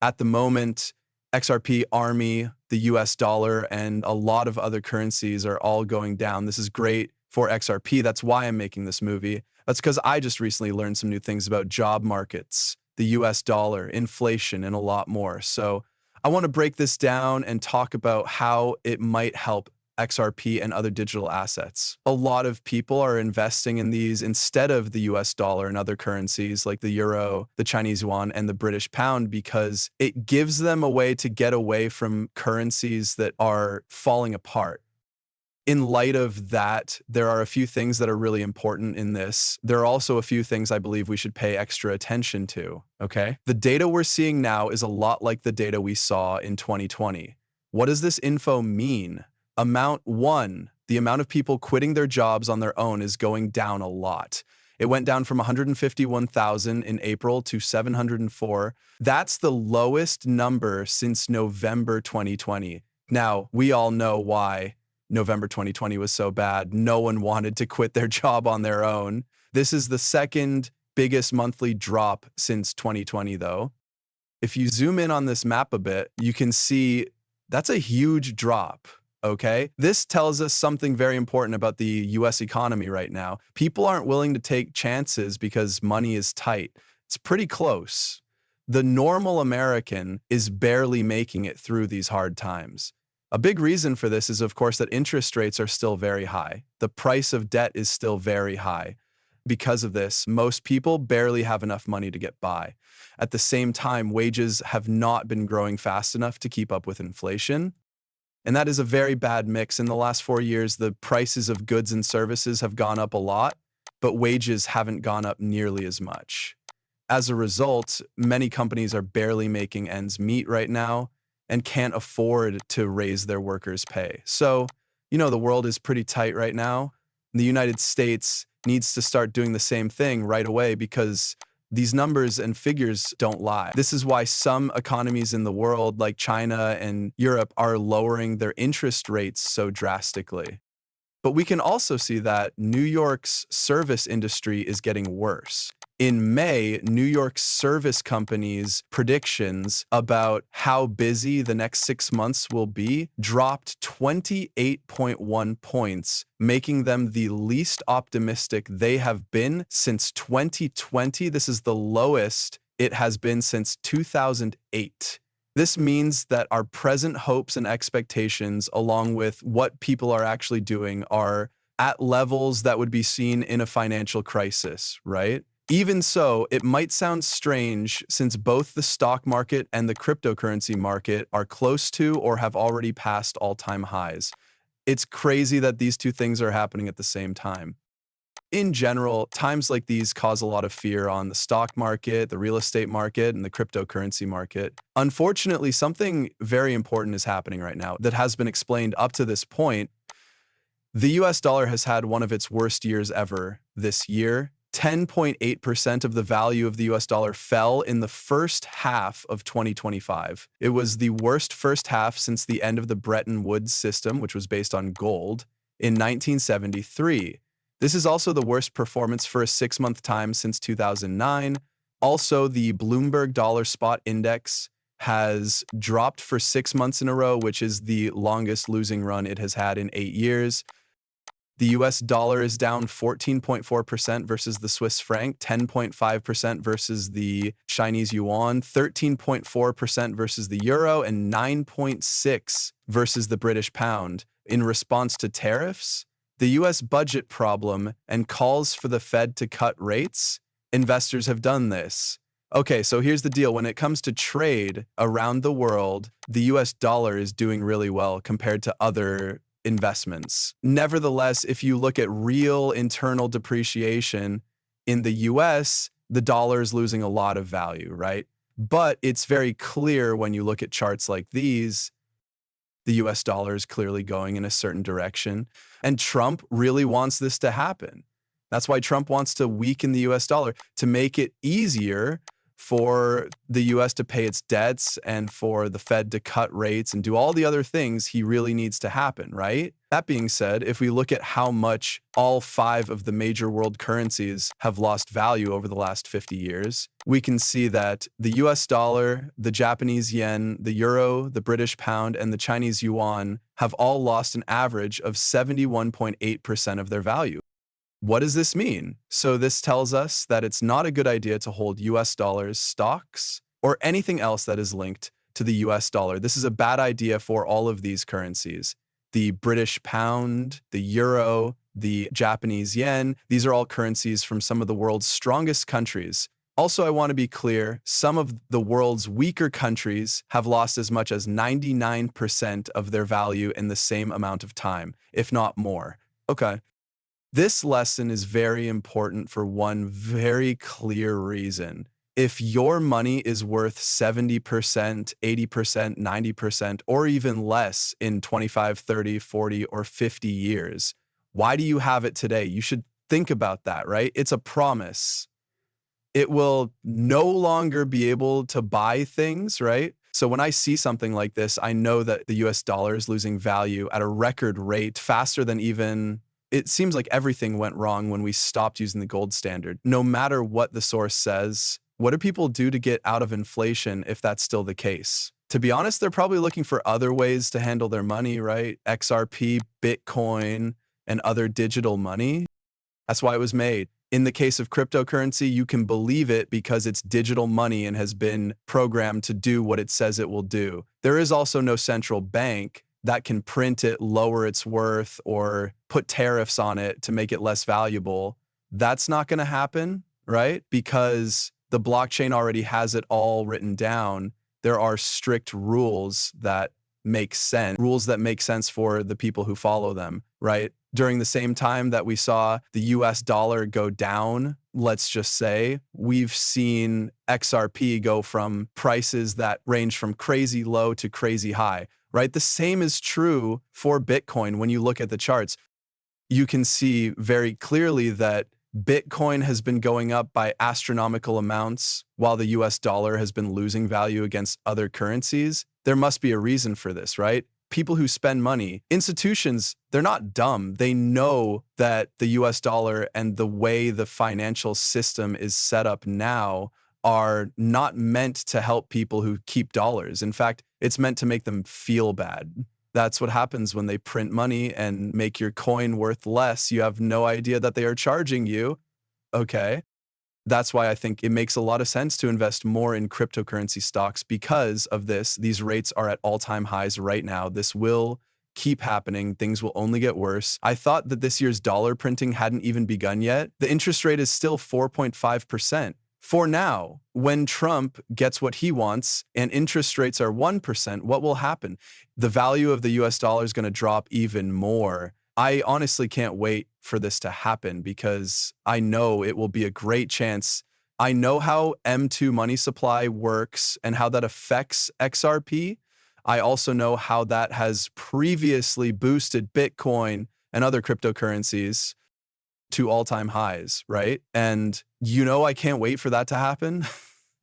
At the moment, XRP, Army, the US dollar, and a lot of other currencies are all going down. This is great for XRP. That's why I'm making this movie. That's because I just recently learned some new things about job markets, the US dollar, inflation, and a lot more. So I want to break this down and talk about how it might help XRP and other digital assets. A lot of people are investing in these instead of the US dollar and other currencies like the euro, the Chinese yuan, and the British pound because it gives them a way to get away from currencies that are falling apart. In light of that, there are a few things that are really important in this. There are also a few things I believe we should pay extra attention to, okay? The data we're seeing now is a lot like the data we saw in 2020. What does this info mean? Amount one, the amount of people quitting their jobs on their own is going down a lot. It went down from 151,000 in April to 704. That's the lowest number since November 2020. Now, we all know why November 2020 was so bad. No one wanted to quit their job on their own. This is the second biggest monthly drop since 2020, though. If you zoom in on this map a bit, you can see that's a huge drop. Okay, this tells us something very important about the US economy right now. People aren't willing to take chances because money is tight. It's pretty close. The normal American is barely making it through these hard times. A big reason for this is, of course, that interest rates are still very high. The price of debt is still very high. Because of this, most people barely have enough money to get by. At the same time, wages have not been growing fast enough to keep up with inflation. And that is a very bad mix. In the last 4 years, the prices of goods and services have gone up a lot, but wages haven't gone up nearly as much. As a result, many companies are barely making ends meet right now and can't afford to raise their workers' pay. So, the world is pretty tight right now. The United States needs to start doing the same thing right away because these numbers and figures don't lie. This is why some economies in the world, like China and Europe, are lowering their interest rates so drastically. But we can also see that New York's service industry is getting worse. In May, New York service companies' predictions about how busy the next 6 months will be dropped 28.1 points, making them the least optimistic they have been since 2020. This is the lowest it has been since 2008. This means that our present hopes and expectations, along with what people are actually doing, are at levels that would be seen in a financial crisis, right? Even so, it might sound strange since both the stock market and the cryptocurrency market are close to or have already passed all-time highs. It's crazy that these two things are happening at the same time. In general, times like these cause a lot of fear on the stock market, the real estate market, and the cryptocurrency market. Unfortunately, something very important is happening right now that has been explained up to this point. The US dollar has had one of its worst years ever this year. 10.8% of the value of the US dollar fell in the first half of 2025. It was the worst first half since the end of the Bretton Woods system, which was based on gold, in 1973. This is also the worst performance for a 6-month time since 2009. Also, the Bloomberg Dollar Spot Index has dropped for 6 months in a row, which is the longest losing run it has had in 8 years. The US dollar is down 14.4% versus the Swiss franc, 10.5% versus the Chinese yuan, 13.4% versus the euro, and 9.6% versus the British pound. In response to tariffs, the US budget problem, and calls for the Fed to cut rates, investors have done this. Okay, so here's the deal. When it comes to trade around the world, the US dollar is doing really well compared to other investments. Nevertheless, if you look at real internal depreciation in the US, the dollar is losing a lot of value, right? But it's very clear when you look at charts like these, the US dollar is clearly going in a certain direction. And Trump really wants this to happen. That's why Trump wants to weaken the US dollar, to make it easier for the US to pay its debts and for the Fed to cut rates and do all the other things he really needs to happen, right? That being said, if we look at how much all 5 of the major world currencies have lost value over the last 50 years, we can see that the US dollar, the Japanese yen, the euro, the British pound, and the Chinese yuan have all lost an average of 71.8% of their value. What does this mean? So this tells us that it's not a good idea to hold US dollars, stocks, or anything else that is linked to the US dollar. This is a bad idea for all of these currencies. The British pound, the euro, the Japanese yen, these are all currencies from some of the world's strongest countries. Also, I want to be clear, some of the world's weaker countries have lost as much as 99% of their value in the same amount of time, if not more. Okay. This lesson is very important for one very clear reason. If your money is worth 70%, 80%, 90%, or even less in 25, 30, 40, or 50 years, why do you have it today? You should think about that, right? It's a promise. It will no longer be able to buy things, right? So when I see something like this, I know that the US dollar is losing value at a record rate faster than even it seems like everything went wrong when we stopped using the gold standard. No matter what the source says, what do people do to get out of inflation if that's still the case? To be honest, they're probably looking for other ways to handle their money, right? XRP, Bitcoin, and other digital money. That's why it was made. In the case of cryptocurrency, you can believe it because it's digital money and has been programmed to do what it says it will do. There is also no central bank that can print it, lower its worth, or put tariffs on it to make it less valuable. That's not going to happen, right? Because the blockchain already has it all written down. There are strict rules that make sense for the people who follow them, right? During the same time that we saw the US dollar go down, let's just say, we've seen XRP go from prices that range from crazy low to crazy high, right? The same is true for Bitcoin. When you look at the charts, you can see very clearly that Bitcoin has been going up by astronomical amounts while the US dollar has been losing value against other currencies. There must be a reason for this, right? People who spend money, institutions, they're not dumb. They know that the US dollar and the way the financial system is set up now are not meant to help people who keep dollars. In fact, it's meant to make them feel bad. That's what happens when they print money and make your coin worth less. You have no idea that they are charging you. Okay. That's why I think it makes a lot of sense to invest more in cryptocurrency stocks because of this. These rates are at all-time highs right now. This will keep happening. Things will only get worse. I thought that this year's dollar printing hadn't even begun yet. The interest rate is still 4.5%. For now, when Trump gets what he wants and interest rates are 1%, what will happen? The value of the US dollar is going to drop even more. I honestly can't wait for this to happen because I know it will be a great chance. I know how M2 money supply works and how that affects XRP. I also know how that has previously boosted Bitcoin and other cryptocurrencies to all-time highs, right? And I can't wait for that to happen.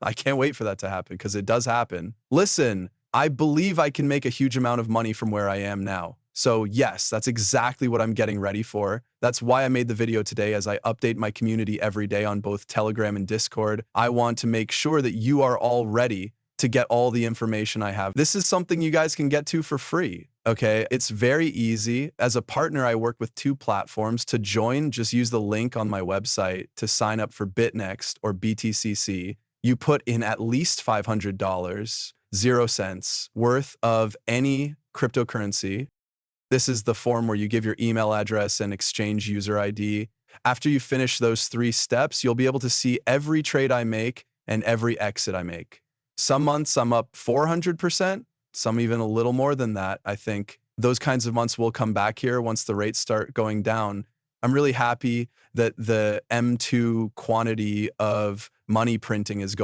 I can't wait for that to happen because it does happen. Listen, I believe I can make a huge amount of money from where I am now. So yes, that's exactly what I'm getting ready for. That's why I made the video today as I update my community every day on both Telegram and Discord. I want to make sure that you are all ready to get all the information I have. This is something you guys can get to for free. Okay, it's very easy. As a partner, I work with 2 platforms. To join, just use the link on my website to sign up for BitNext or BTCC. You put in at least $500, 0 cents worth of any cryptocurrency. This is the form where you give your email address and exchange user ID. After you finish those 3 steps, you'll be able to see every trade I make and every exit I make. Some months I'm up 400%, some even a little more than that. I think those kinds of months will come back here once the rates start going down. I'm really happy that the M2 quantity of money printing is going